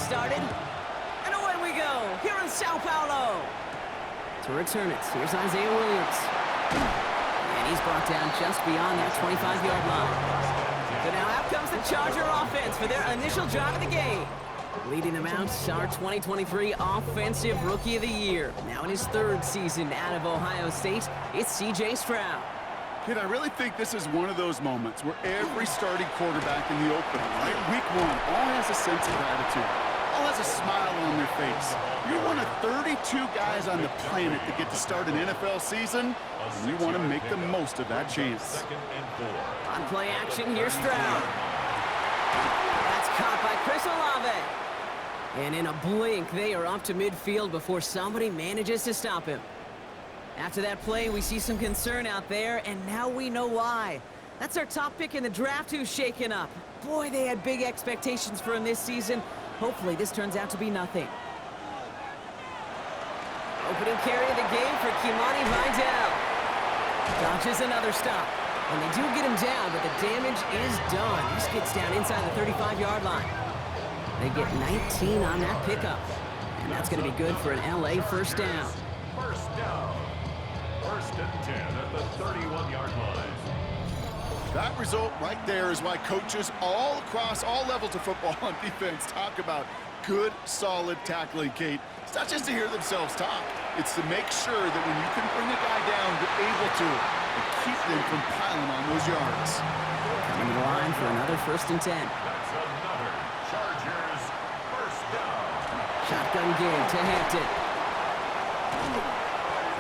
started. And away we go, here in Sao Paulo. To return it, here's Isaiah Williams. And he's brought down just beyond that 25-yard line. So now out comes the Charger offense for their initial drive of the game. Leading them out, our 2023 Offensive Rookie of the Year. Now in his third season out of Ohio State, it's C.J. Stroud. Kid, I really think this is one of those moments where every starting quarterback in the opening, right? Week one, all has a sense of gratitude. All has a smile on their face. You're one of 32 guys on the planet that get to start an NFL season, and you want to make the most of that chance. On play action, here's Stroud. That's caught by Chris Olave. And in a blink, they are up to midfield before somebody manages to stop him. After that play, we see some concern out there, and now we know why. That's our top pick in the draft who's shaken up. Boy, they had big expectations for him this season. Hopefully, this turns out to be nothing. Opening carry of the game for Kimani Vidal. Dodges another stop. And they do get him down, but the damage is done. This gets down inside the 35-yard line. They get 19 on that pickup. And that's going to be good for an LA first down. First down. First and 10 at the 31-yard line. That result right there is why coaches all across all levels of football and defense talk about good, solid tackling, Kate. It's not just to hear themselves talk. It's to make sure that when you can bring a guy down, you're able to and keep them from piling on those yards. Coming to the line for another first and 10. That's another Chargers first down. Shotgun game to Hampton.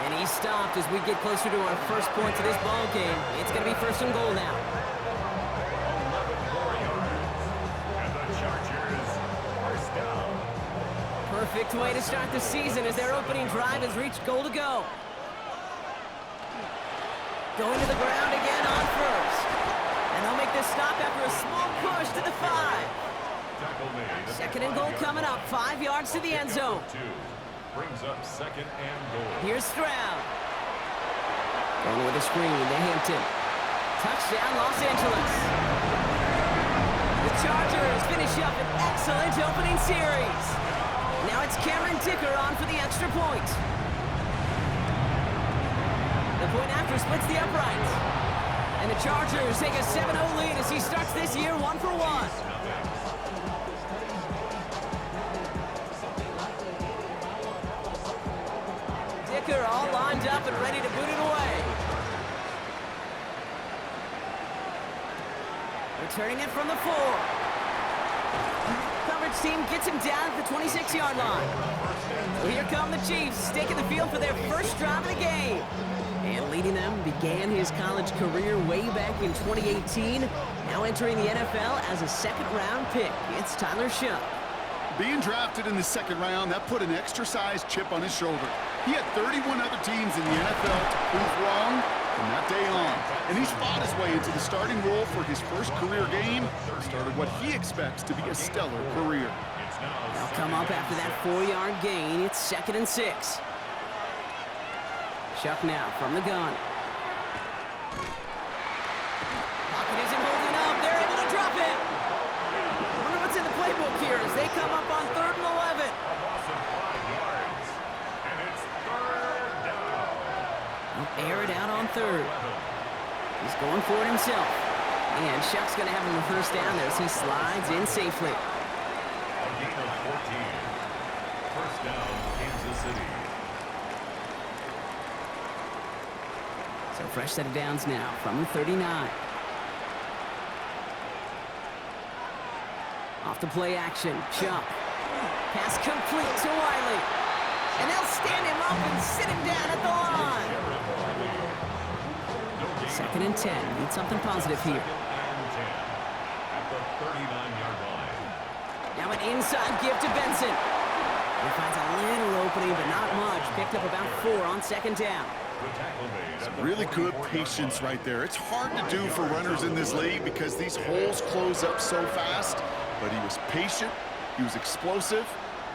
And he's stopped as we get closer to our first points of this ball game. It's going to be first and goal now. 11 more yards. And the Chargers first down. Perfect way to start the season as their opening drive has reached goal to go. Going to the ground again on first. And they'll make this stop after a small push to the 5. Tackle made. Second and goal coming up, 5 yards to the end zone. Brings up second and goal. Here's Stroud. Going with a screen to Hampton. Touchdown, Los Angeles. The Chargers finish up an excellent opening series. Now it's Cameron Dicker on for the extra point. The point after splits the uprights. And the Chargers take a 7-0 lead as he starts this year 1-for-1. All lined up and ready to boot it away. Returning it from the 4. Coverage team gets him down at the 26-yard line. So here come the Chiefs, taking the field for their first drive of the game. And leading them began his college career way back in 2018. Now entering the NFL as a second-round pick. It's Tyler Shough. Being drafted in the second round, that put an extra-sized chip on his shoulder. He had 31 other teams in the NFL to prove wrong from that day on. And he's fought his way into the starting role for his first career game and started what he expects to be a stellar career. They'll come up after that 4-yard gain. It's second and 6. Shough now from the gun. Pocket isn't holding up. They're able to drop it. I wonder what's in the playbook here as they come up on 3rd and 11. Air it out on 3rd. He's going for it himself. And Shough's going to have him the first down there as he slides in safely. A gain of 14. First down, Kansas City. So fresh set of downs now from the 39. Off the play action, Shough. Pass complete to Wiley. And they'll stand him up and sit him down at the line. Second and 10. Need something positive here. At the 39-yard line. Now an inside give to Benson. He finds a little opening, but not much. Picked up about 4 on second down. Really good patience right there. It's hard to do for runners in this league because these holes close up so fast. But he was patient. He was explosive.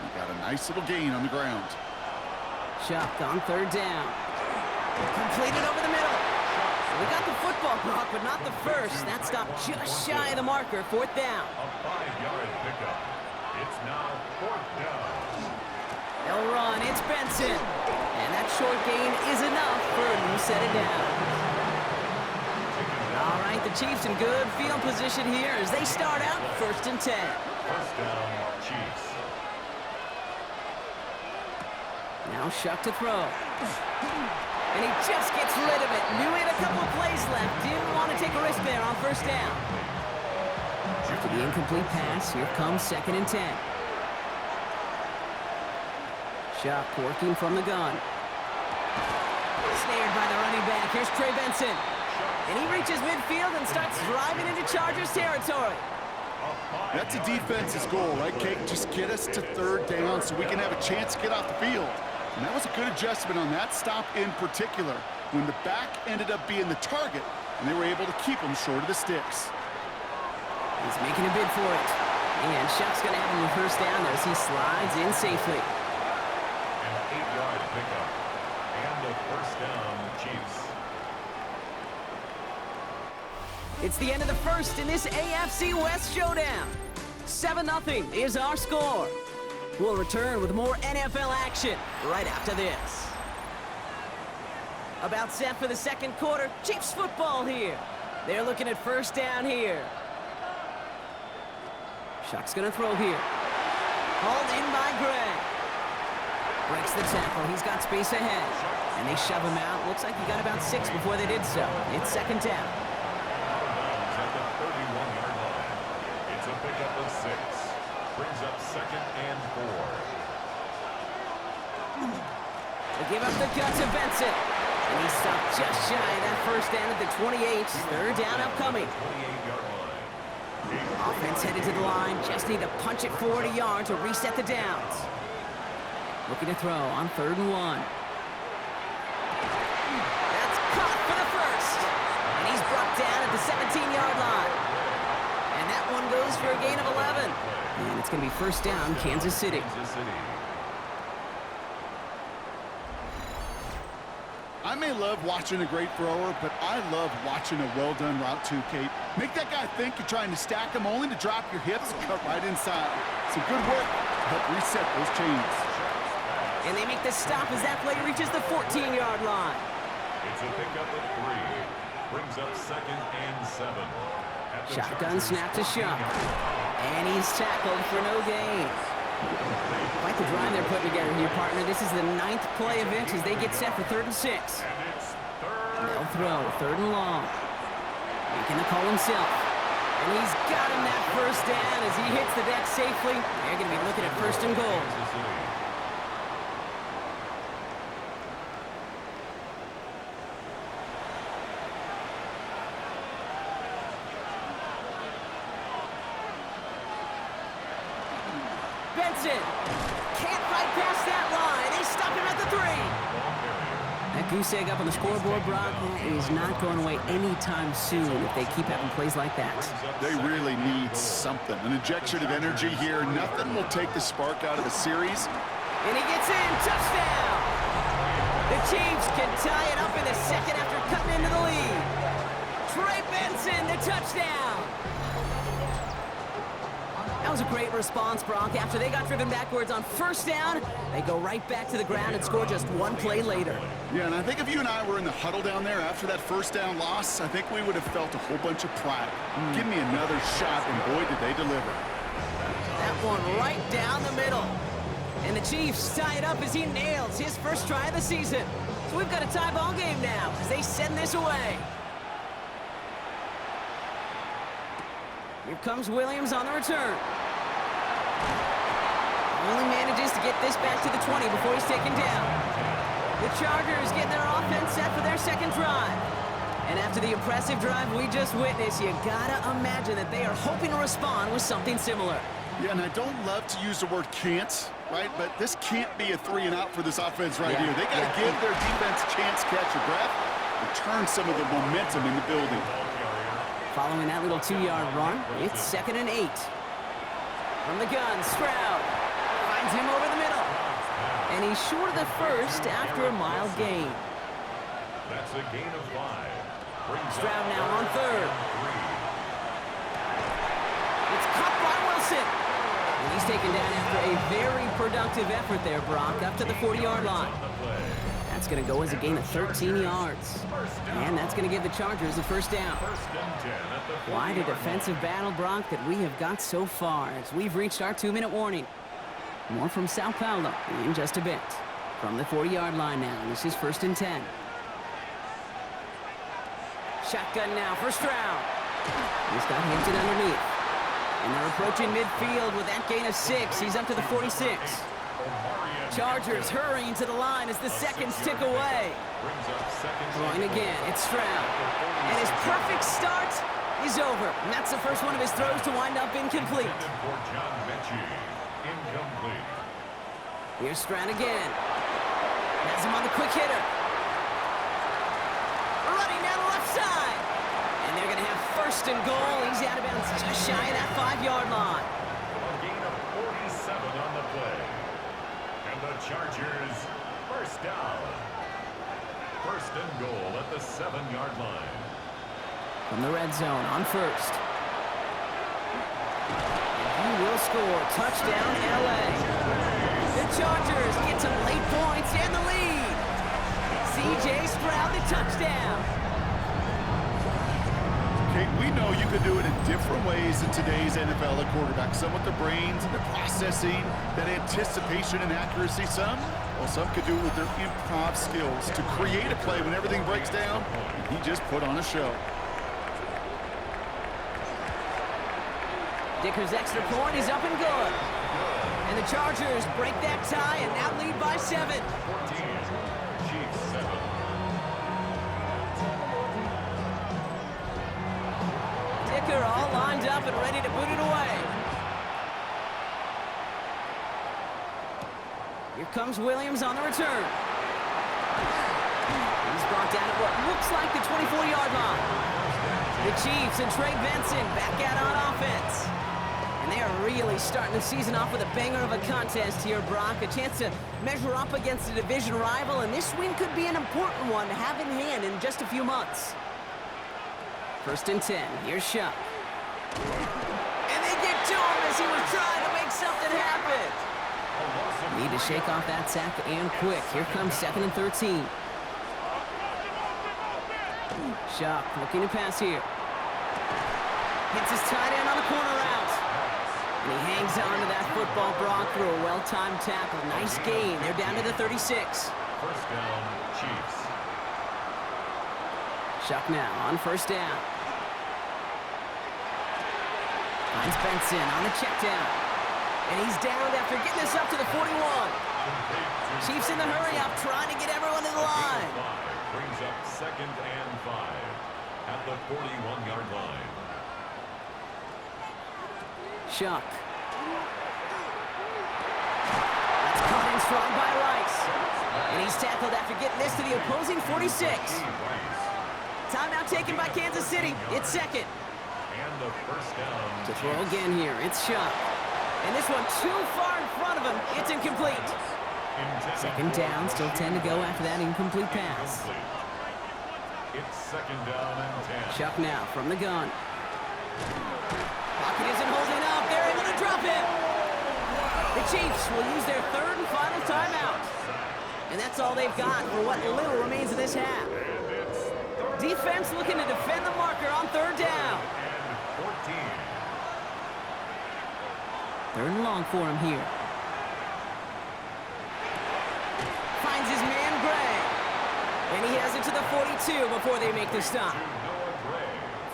He got a nice little gain on the ground. Shough on 3rd down. Completed over the middle. We got the football block, but not the first. That stopped just shy of the marker, 4th down. A 5-yard pickup. It's now Fourth down. They'll run. It's Benson. And that short gain is enough for a new set of downs. All right, the Chiefs in good field position here as they start out 1st and 10. First down, Chiefs. Now Shuck to throw. And he just gets rid of it. Knew he had a couple of plays left. Didn't want to take a risk there on 1st down. After the incomplete pass, here comes 2nd and 10. Shuck working from the gun. Snared by the running back. Here's Trey Benson. And he reaches midfield and starts driving into Chargers territory. That's a defense's goal, right, Kate? Just get us to 3rd down so we can have a chance to get off the field. And that was a good adjustment on that stop in particular, when the back ended up being the target, and they were able to keep him short of the sticks. He's making a bid for it. And Shuck's going to have him the 1st down as he slides in safely. An 8-yard pickup. And a 1st down, Chiefs. It's the end of the 1st in this AFC West showdown. 7-0 is our score. We'll return with more NFL action right after this. About set for the 2nd quarter. Chiefs football here. They're looking at 1st down here. Shuck's going to throw here. Hauled in by Gray. Breaks the tackle. He's got space ahead. And they shove him out. Looks like he got about 6 before they did so. It's 2nd down. At the 31-yard line. It's a pickup of 6. Brings up 2nd and 4. They give up the gut to Benson. And he stopped just shy of that 1st down at the 28. 3rd down upcoming. 28-yard line. Offense headed to the line. Just need to punch it 40 yards to reset the downs. Looking to throw on 3rd and 1. That's caught for the 1st. And he's brought down at the 17-yard line. And that one goes for a gain of 11. And it's going to be 1st down, Kansas City. Kansas City. I may love watching a great thrower, but I love watching a well-done route too, Kate. Make that guy think you're trying to stack him only to drop your hips and cut right inside. Some good work to help reset those chains. And they make the stop as that play reaches the 14-yard line. It's a pickup of 3. Brings up 2nd and 7. At the Shotgun Chargers' snap to Shuck. And he's tackled for no gain. Quite the drive they're putting together here, partner. This is the 9th play of it as they get set for 3rd and 6. And it's 3rd. They'll throw, 3rd and long. Making the call himself. And he's got him that 1st down as he hits the deck safely. They're going to be looking at 1st and goal. Kansas City. Benson can't fight past that line. They stop him at the 3. That goose egg up on the scoreboard, Brock, is not going away anytime soon if they keep having plays like that. They really need something. An injection of energy here. Nothing will take the spark out of the series. And he gets in. Touchdown! The Chiefs can tie it up in the 2nd after cutting into the lead. Trey Benson, the touchdown! That was a great response, Brock. After they got driven backwards on 1st down, they go right back to the ground and score just 1 play later. Yeah, and I think if you and I were in the huddle down there after that 1st down loss, I think we would have felt a whole bunch of pride. Give me another shot, and boy, did they deliver. That one right down the middle. And the Chiefs tie it up as he nails his 1st try of the season. So we've got a tie ball game now as they send this away. Here comes Williams on the return. Only manages to get this back to the 20 before he's taken down. The Chargers getting their offense set for their 2nd drive. And after the impressive drive we just witnessed, you gotta imagine that they are hoping to respond with something similar. Yeah, and I don't love to use the word can't, right? But this can't be a 3 and out for this offense right here. They got to give their defense a chance to catch a breath and turn some of the momentum in the building. Following that little 2-yard run, it's 2nd and 8. From the gun, Stroud finds him over the middle. And he's short of the 1st after a mild gain. That's a gain of 5. Stroud now on 3rd. It's caught by Wilson. And he He's taken down after a very productive effort there, Brock, up to the 40-yard line. That's going to go as a gain of 13 yards. And that's going to give the Chargers a first down. Quite a defensive battle, Brock, that we have got so far as we've reached our 2-minute warning. More from Sao Paulo in just a bit. From the 40-yard line now, this is 1st and 10. Shotgun now, first round. He's got Hampton underneath. And they're approaching midfield with that gain of 6. He's up to the 46. Chargers hurrying to the line as the seconds tick away. Throwing again, it's Stroud. And his perfect start is over. And that's the first one of his throws to wind up incomplete. Here's Stroud again. Has him on the quick hitter. Running down the left side. And they're going to have 1st and goal. He's out of bounds just shy of that 5-yard line. A gain of 47 on the play. And the Chargers, first down. 1st and goal at the 7-yard line. From the red zone on 1st. And he will score. Touchdown, L.A. The Chargers get some late points and the lead. C.J. Stroud, the touchdown. Okay, we know you can do it in different ways in today's NFL at quarterback. Some with the brains and the processing, that anticipation and accuracy. Some could do it with their improv skills to create a play when everything breaks down. And he just put on a show. Dicker's extra point is up and good. And the Chargers break that tie and now lead by 7. 14, Chiefs 7. Dicker all lined up and ready to boot it away. Here comes Williams on the return. He's brought down at what looks like the 24-yard line. The Chiefs and Trey Benson back out on offense. And they are really starting the season off with a banger of a contest here, Brock. A chance to measure up against a division rival, and this win could be an important one to have in hand in just a few months. 1st and 10. Here's Shuck. And they get to him as he was trying to make something happen. Need to shake off that sack and quick. Here comes 2nd and 13. Shuck looking to pass here. Hits his tight end on the corner route. And he hangs on to that football, Brock, through a well-timed tackle. Nice gain. They're down to the 36. 1st down, Chiefs. Shuck now on 1st down. Finds Benson on the check down. And he's downed after getting this up to the 41. Chiefs in the hurry-up, trying to get everyone to the line. Brings up 2nd and 5 at the 41-yard line. Shuck. That's caught in strong by Rice. And he's tackled after getting this to the opposing 46. Timeout taken by Kansas City. It's 2nd. And the 1st down. To throw again here, it's Shuck. And this one too far in front of him. It's incomplete. 2nd down, still 10 to go after that incomplete pass. It's 2nd down and 10. Shuck now from the gun. Pocket isn't holding up. They're able to drop him. The Chiefs will use their 3rd and final timeout. And that's all they've got for what little remains of this half. Defense looking to defend the marker on 3rd down. And 14. 3rd and long for him here. Finds his man Gray. And he has it to the 42 before they make the stop.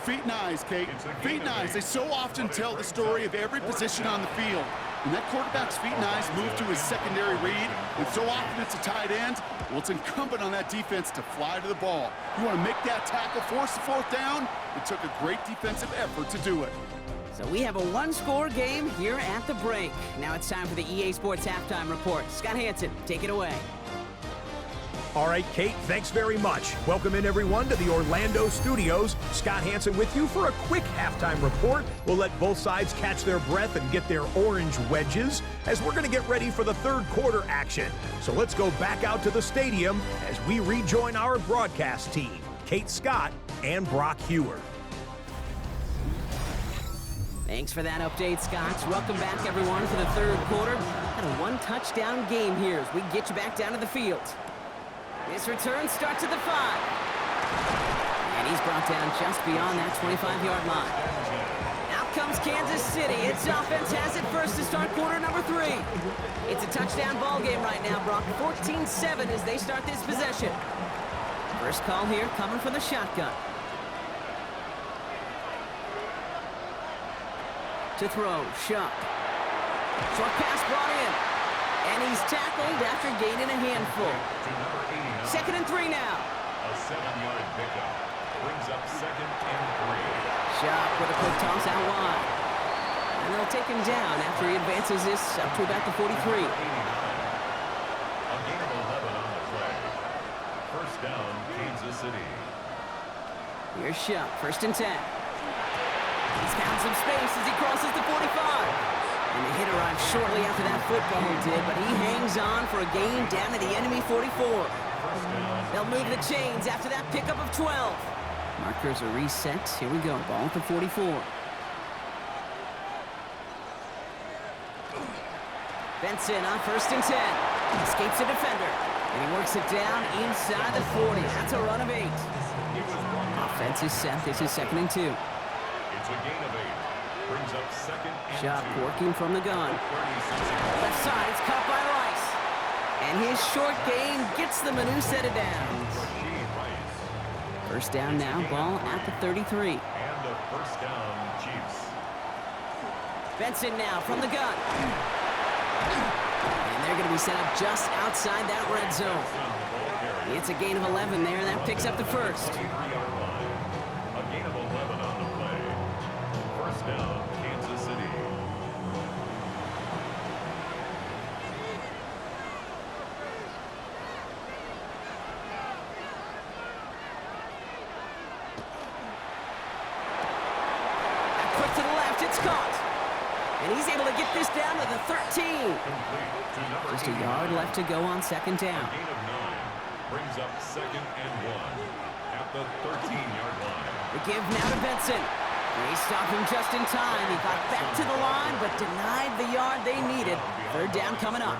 Feet and eyes, Kate. Feet and eyes. They so often tell the story of every position on the field. When that quarterback's feet and eyes move to his secondary read, and so often it's a tight end, well, it's incumbent on that defense to fly to the ball. You want to make that tackle, force the 4th down? It took a great defensive effort to do it. So we have a 1-score game here at the break. Now it's time for the EA Sports Halftime Report. Scott Hansen, take it away. All right, Kate, thanks very much. Welcome in, everyone, to the Orlando studios. Scott Hansen with you for a quick halftime report. We'll let both sides catch their breath and get their orange wedges as we're going to get ready for the 3rd quarter action. So let's go back out to the stadium as we rejoin our broadcast team, Kate Scott and Brock Hewer. Thanks for that update, Scott. Welcome back, everyone, for the third quarter. Got a one-touchdown game here as we get you back down to the field. This return starts at the 5. And he's brought down just beyond that 25-yard line. Out comes Kansas City. Its offense has it first to start quarter number 3. It's a touchdown ball game right now, Brock. 14-7 as they start this possession. First call here coming from the shotgun. To throw, Shuck. Short pass brought in. And he's tackled after gaining a handful. Second and 3 now. A 7-yard pickup brings up second and 3. Shuck with a quick toss out wide. And they'll take him down after he advances this up to about the 43. A gain of 11 on the play. First down, Kansas City. Here's Shuck, first and 10. He's found some space as he crosses the 45. And the hit arrived shortly after that football did, but he hangs on for a gain down to the enemy 44. They'll move the chains after that pickup of 12. Markers are reset. Here we go. Ball at the 44. Benson on first and 10. Escapes a defender. And he works it down inside the 40. That's a run of 8. Offense is set. This is second and 2. It's a gain of 8. Brings up second and Shot 2. working from the gun. 36. Left side, it's caught by Rice. And his short gain gets them a new set of downs. First down now, ball at the 33. And a first down, Chiefs. Benson now from the gun. And they're going to be set up just outside that red zone. It's a gain of 11 there, and that picks up the first. 23-yard line. A gain of 11 on the play. First down, Kansas City. Quick to the left, it's caught. And he's able to get this down to the 13. Just a yard left to go on second down. A gain of 9 brings up second and 1 at the 13-yard line. The give now to Benson. They stopped him just in time. He got back to the line, but denied the yard they needed. Third down coming up.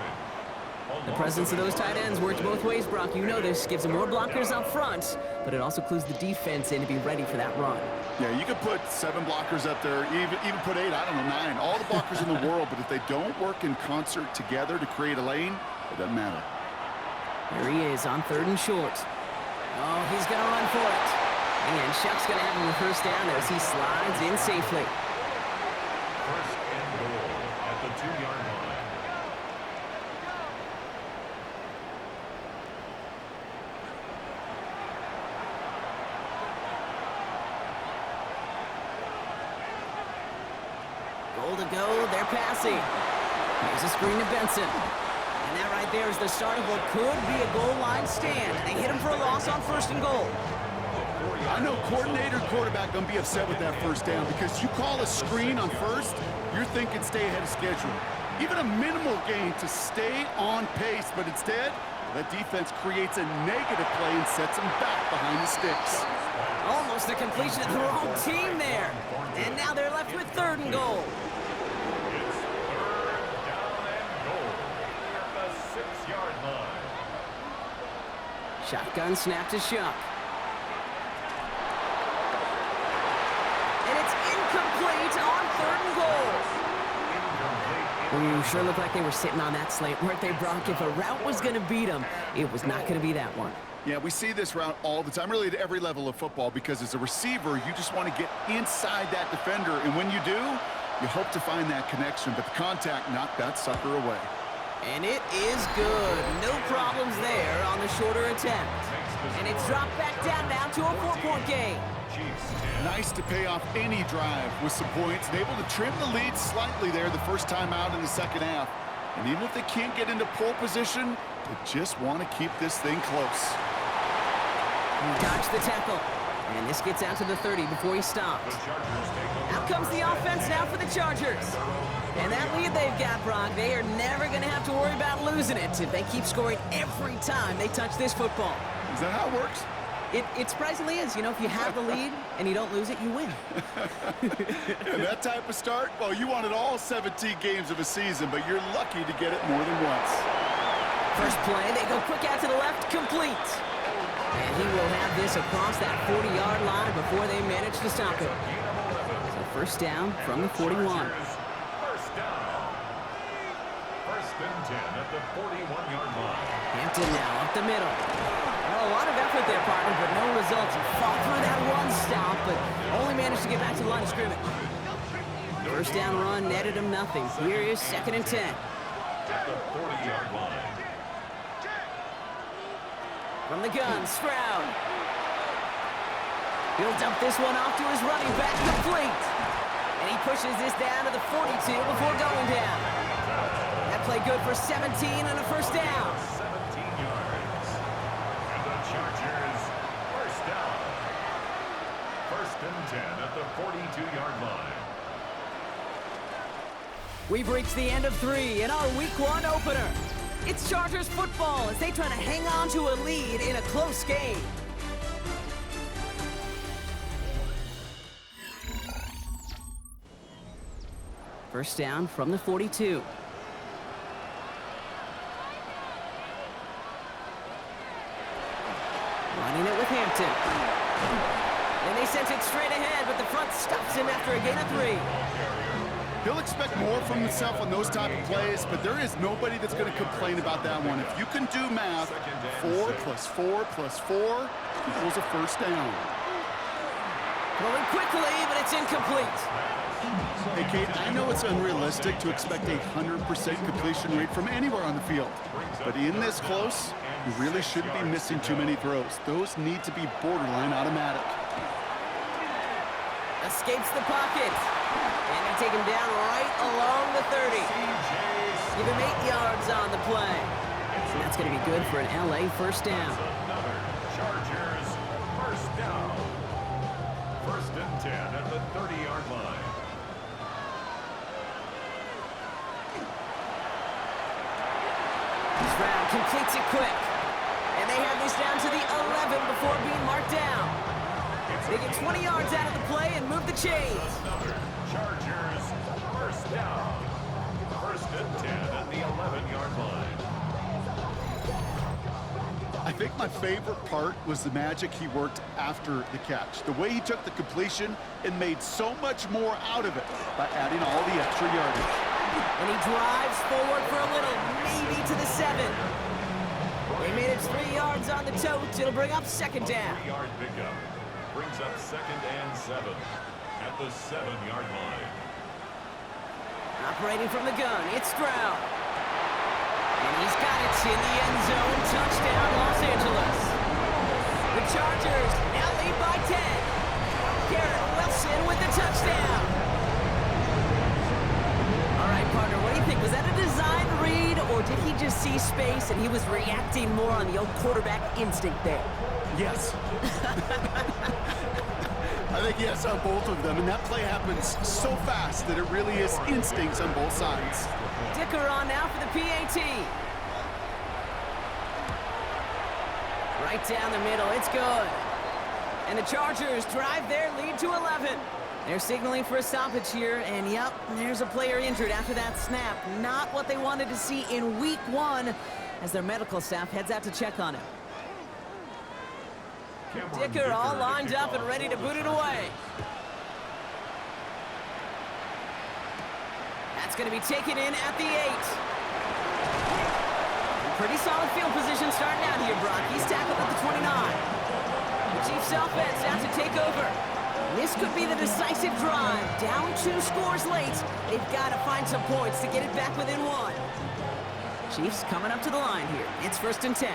The presence of those tight ends works both ways, Brock. You know this. Gives them more blockers up front, but it also clues the defense in to be ready for that run. Yeah, you could put 7 blockers up there, even put 8, I don't know, 9. All the blockers in the world, but if they don't work in concert together to create a lane, it doesn't matter. Here he is on third and short. Oh, he's going to run for it. And Shuck's going to have him with first down as he slides in safely. First and goal at the 2-yard line. Goal to go, they're passing. Here's a screen to Benson. And that right there is the start of what could be a goal line stand. They hit him for a loss on first and goal. I know coordinator and quarterback going to be upset with that first down because you call a screen on first, you're thinking stay ahead of schedule. Even a minimal gain to stay on pace, but instead, that defense creates a negative play and sets them back behind the sticks. Almost a completion of the wrong team there. And now they're left with third and goal. It's third down and goal at the 6-yard line. Shotgun snap to Shuck. And it's incomplete on third and goal. Ooh, sure looked like they were sitting on that slate, weren't they, Brock? If a route was going to beat them, it was not going to be that one. Yeah, we see this route all the time, really at every level of football, because as a receiver, you just want to get inside that defender, and when you do, you hope to find that connection, but the contact knocked that sucker away. And it is good. No problems there on the shorter attempt. And it's dropped back down now to a 4-point game. Nice to pay off any drive with some points, and able to trim the lead slightly there the first time out in the second half. And even if they can't get into pole position, they just want to keep this thing close. Dodge the tackle. And this gets out to the 30 before he stopped. Out comes the offense now for the Chargers. And that lead they've got, Brock, they are never going to have to worry about losing it if they keep scoring every time they touch this football. Is that how it works? It surprisingly is. You know, if you have the lead and you don't lose it, you win. And that type of start, well, you wanted all 17 games of a season, but you're lucky to get it more than once. First play, they go quick out to the left, complete. And he will have this across that 40-yard line before they manage to stop it. So first down from the 41. First down. First and 10 at the 41-yard line. Hampton now up the middle. Well, a lot of effort there, partner, but no results. He fought through that one stop, but only managed to get back to the line of scrimmage. First down run netted him nothing. Here is second and 10. At the 40-yard line. From the gun, Stroud. He'll dump this one off to his running back, complete. And he pushes this down to the 42 before going down. That play good for 17 and a first down. 17 yards. And the Chargers, first down. First and 10 at the 42-yard line. We've reached the end of 3 in our Week 1 opener. It's Chargers football as they try to hang on to a lead in a close game. First down from the 42. Running it with Hampton. And they sent it straight ahead, but the front stops him after a gain of 3. He'll expect more from himself on those type of plays, but there is nobody that's going to complain about that one. If you can do math, 4 plus 4 plus 4 equals a first down. Throwing quickly, but it's incomplete. Hey, Kate, I know it's unrealistic to expect a 100% completion rate from anywhere on the field, but in this close, you really shouldn't be missing too many throws. Those need to be borderline automatic. Escapes the pocket. And they take him down right along the 30. Give him 8 yards on the play. And that's going to be good for an LA first down. Another Chargers, first down. First and 10 at the 30-yard line. Stroud completes it quick. And they have this down to the 11 before being marked down. They get 20 yards out of the play and move the chains. Another Chargers, first down. First and 10 at the 11-yard line. I think my favorite part was the magic he worked after the catch. The way he took the completion and made so much more out of it by adding all the extra yardage. And he drives forward for a little, maybe to the 7. They made it 3 yards on the tote. It'll bring up second down. 3-yard pickup brings up second and 7 at the 7-yard line. Operating from the gun, it's Stroud. And he's got it in the end zone. Touchdown, Los Angeles. The Chargers now lead by 10. Garrett Wilson with the touchdown. All right, partner, what do you think? Was that a design read, or did he just see space and he was reacting more on the old quarterback instinct there? Yes. I think yes on both of them, and that play happens so fast that it really is instincts on both sides. Dicker on now for the PAT. Right down the middle, it's good. And the Chargers drive their lead to 11. They're signaling for a stoppage here, and yep, there's a player injured after that snap. Not what they wanted to see in Week 1 as their medical staff heads out to check on him. Dicker all lined up and ready to boot it away. That's going to be taken in at the 8. Pretty solid field position starting out here, Brock. He's tackled at the 29. The Chiefs offense out to take over. This could be the decisive drive. Down 2 scores late. They've got to find some points to get it back within 1. Chiefs coming up to the line here. It's first and 10.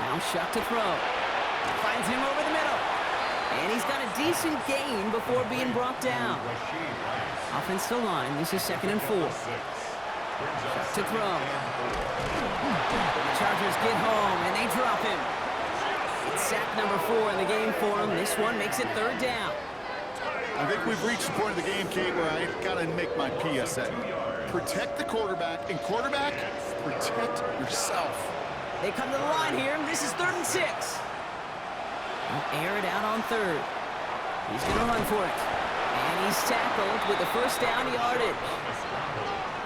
Now Shuck to throw. Finds him over the middle. And he's got a decent gain before being brought down. Offensive line, this is second and 4. Shuck to throw. The Chargers get home, and they drop him. It's sack number 4 in the game for him. This one makes it third down. I think we've reached the point of the game, Kate, where I got to make my PSA. Protect the quarterback, and quarterback, protect yourself. They come to the line here. This is 3rd and 6. They'll air it out on 3rd. He's going to run for it. And he's tackled with the first down yardage.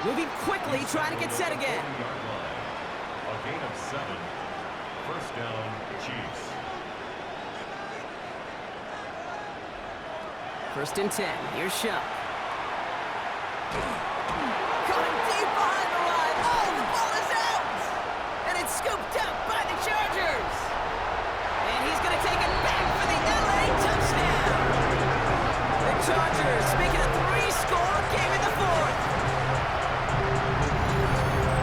Moving quickly, trying to get set again. A gain of 7. First down, Chiefs. 1st and 10. Here's Shuck. Coming deep behind the line. Oh, the ball is out! And it's scooped up by the Chargers. And he's going to take it back for the LA touchdown. The Chargers making a 3-score game in the 4th.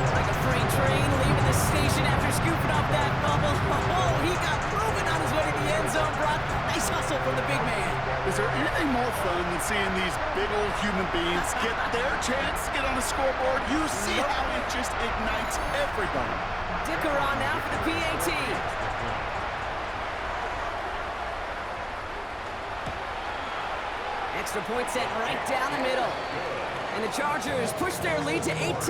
Like a freight train leaving the station after scooping up that fumble. Oh, he got moving on his way to the end zone, Brock. Nice hustle from the big man. Is there anything more fun than seeing these big old human beings get their chance to get on the scoreboard? You see how it just ignites everybody. Dicker on now for the PAT. Extra point set right down the middle. And the Chargers push their lead to 18. 28,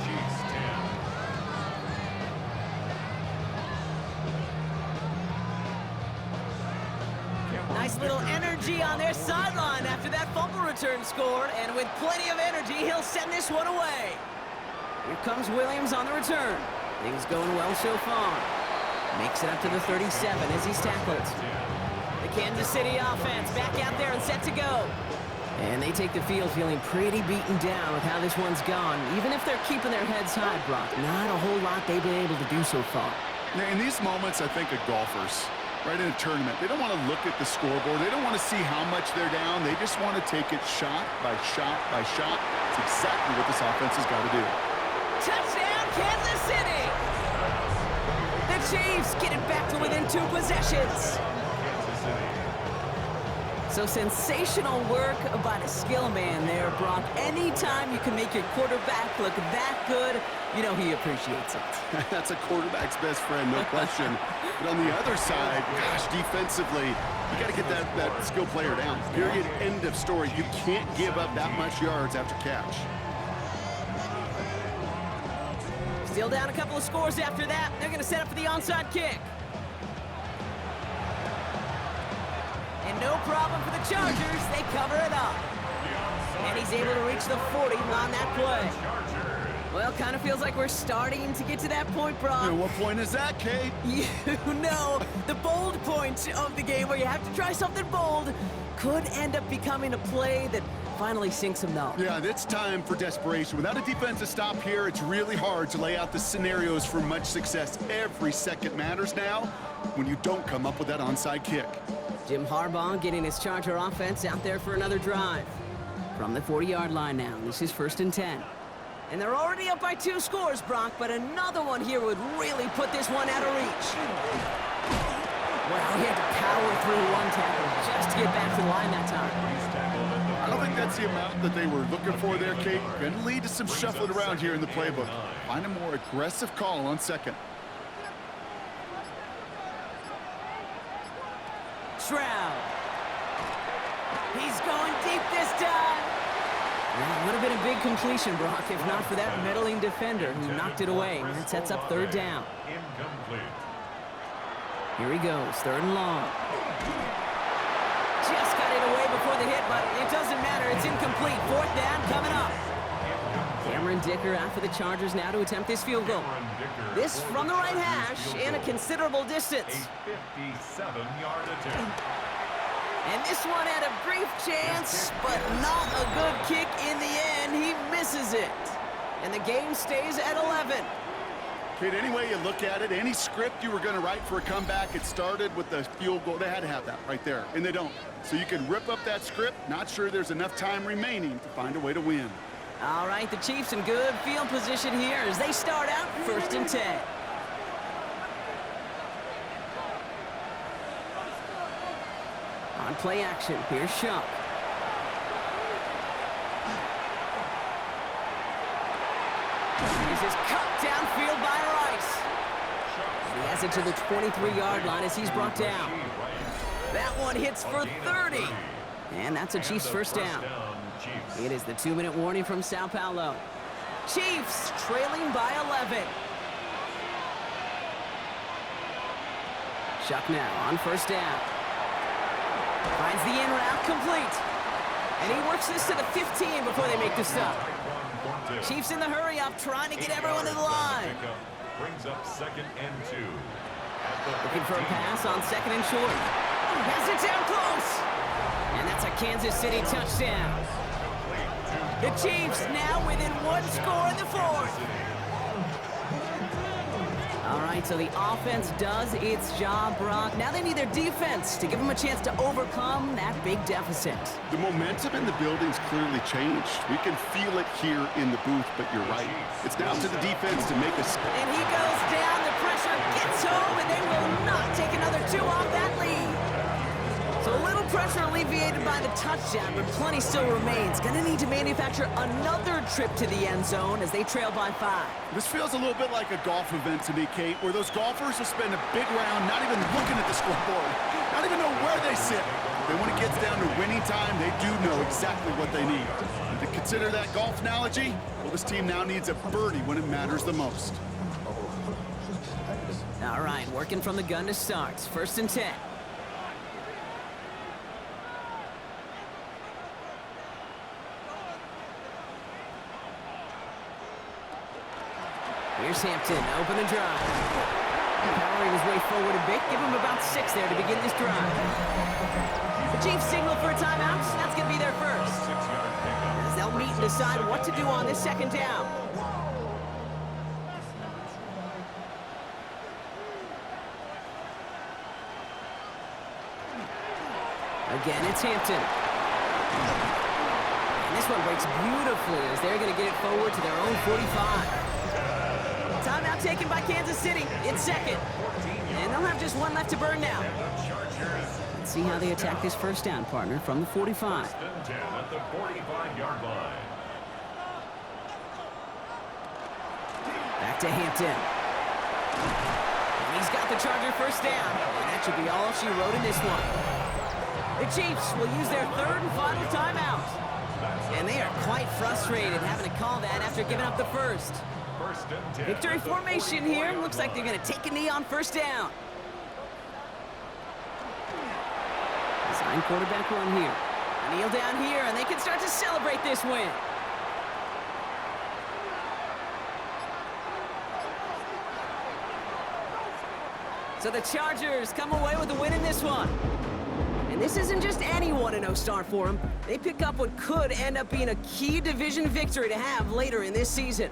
Chiefs 10. Nice little energy on their sideline after that fumble return scored. And with plenty of energy, he'll send this one away. Here comes Williams on the return. Things going well so far. Makes it up to the 37 as he's tackled. The Kansas City offense back out there and set to go. And they take the field feeling pretty beaten down with how this one's gone. Even if they're keeping their heads high, Brock, not a whole lot they've been able to do so far. In these moments, I think of golfers, right, in a tournament. They don't want to look at the scoreboard. They don't want to see how much they're down. They just want to take it shot by shot by shot. It's exactly what this offense has got to do. Touchdown, Kansas City! The Chiefs get it back to within 2 possessions. So sensational work by the skill man there, Brock. Anytime you can make your quarterback look that good, you know he appreciates it. That's a quarterback's best friend, no question. But on the other side, gosh, defensively, you got to get that skill player down. Period, end of story. You can't give up that much yards after catch. Still down a couple of scores after that. They're going to set up for the onside kick. And no problem for the Chargers. They cover it up. And he's able to reach the 40 on that play. Well, kind of feels like we're starting to get to that point, Brock. And what point is that, Kate? You know, the bold point of the game where you have to try something bold could end up becoming a play that finally sinks them though. Yeah, it's time for desperation. Without a defensive stop here, it's really hard to lay out the scenarios for much success. Every second matters now when you don't come up with that onside kick. Jim Harbaugh getting his Charger offense out there for another drive. From the 40-yard line now, this is 1st and 10. And they're already up by 2 scores, Brock, but another one here would really put this one out of reach. Well, he had to power through one tackle just to get back to the line that time. I don't think that's the amount that they were looking for there, Kate. Going to lead to some shuffling around here in the playbook. Find a more aggressive call on 2nd. Stroud. He's going deep this time. Well, it would have been a big completion, Brock, if not for that meddling defender who knocked it away. And that sets up 3rd down. Incomplete. Here he goes, 3rd and long. Just got it away before the hit, but it doesn't matter. It's incomplete. 4th down coming up. Cameron Dicker out for the Chargers now to attempt this field goal. This from the right hash and a considerable distance. A 57-yard attempt. And this one had a brief chance, but not a good kick in the end. He misses it. And the game stays at 11. Kate, any way you look at it, any script you were going to write for a comeback, it started with the field goal. They had to have that right there, and they don't. So you can rip up that script. Not sure there's enough time remaining to find a way to win. All right, the Chiefs in good field position here as they start out 1st and 10. On play action, here's Shuck. This is cut downfield by Rice. And he has it to the 23-yard line as he's brought down. That one hits for 30. And that's a Chiefs first down. It is the 2-minute warning from Sao Paulo. Chiefs trailing by 11. Chuck now on first down. Finds the in route complete. And he works this to the 15 before they make the stop. Chiefs in the hurry up, trying to get everyone to the line. Brings up 2nd and 2. Looking for a pass on 2nd and short. Has it down close. And that's a Kansas City touchdown. The Chiefs now within 1 score in the 4th. All right, so the offense does its job, Brock. Now they need their defense to give them a chance to overcome that big deficit. The momentum in the building's clearly changed. We can feel it here in the booth, but you're right. It's down to the defense to make us. And he goes down, the pressure gets home, and they will not take another 2 off that lead. So a little pressure alleviated by the touchdown, but plenty still remains. Gonna need to manufacture another trip to the end zone as they trail by 5. This feels a little bit like a golf event to me, Kate, where those golfers will spend a big round not even looking at the scoreboard, not even know where they sit. Then when it gets down to winning time, they do know exactly what they need. And to consider that golf analogy, well, this team now needs a birdie when it matters the most. All right, working from the gun to start. 1st and 10. Here's Hampton, open and drive. Powering his way forward a bit, give him about 6 there to begin this drive. The Chiefs signal for a timeout, that's going to be their first. As they'll meet and decide what to do on this 2nd down. Again, it's Hampton. And this one breaks beautifully as they're going to get it forward to their own 45. Timeout taken by Kansas City. It's 2nd. And they'll have just 1 left to burn now. Let's see how they attack this 1st down, partner, from the 45. 1st and 10 at the 45-yard line. Back to Hampton. And he's got the Charger 1st down. And that should be all she wrote in this one. The Chiefs will use their 3rd and final timeout. And they are quite frustrated having to call that after giving up the 1st. Victory formation here. Looks like they're going to take a knee on 1st down. Assigned quarterback run here. Kneel down here, and they can start to celebrate this win. So the Chargers come away with a win in this one. And this isn't just any 1-0 start for them. They pick up what could end up being a key division victory to have later in this season.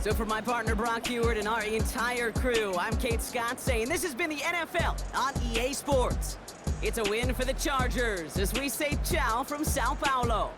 So for my partner Brock Hewitt and our entire crew, I'm Kate Scott saying this has been the NFL on EA Sports. It's a win for the Chargers as we say ciao from Sao Paulo.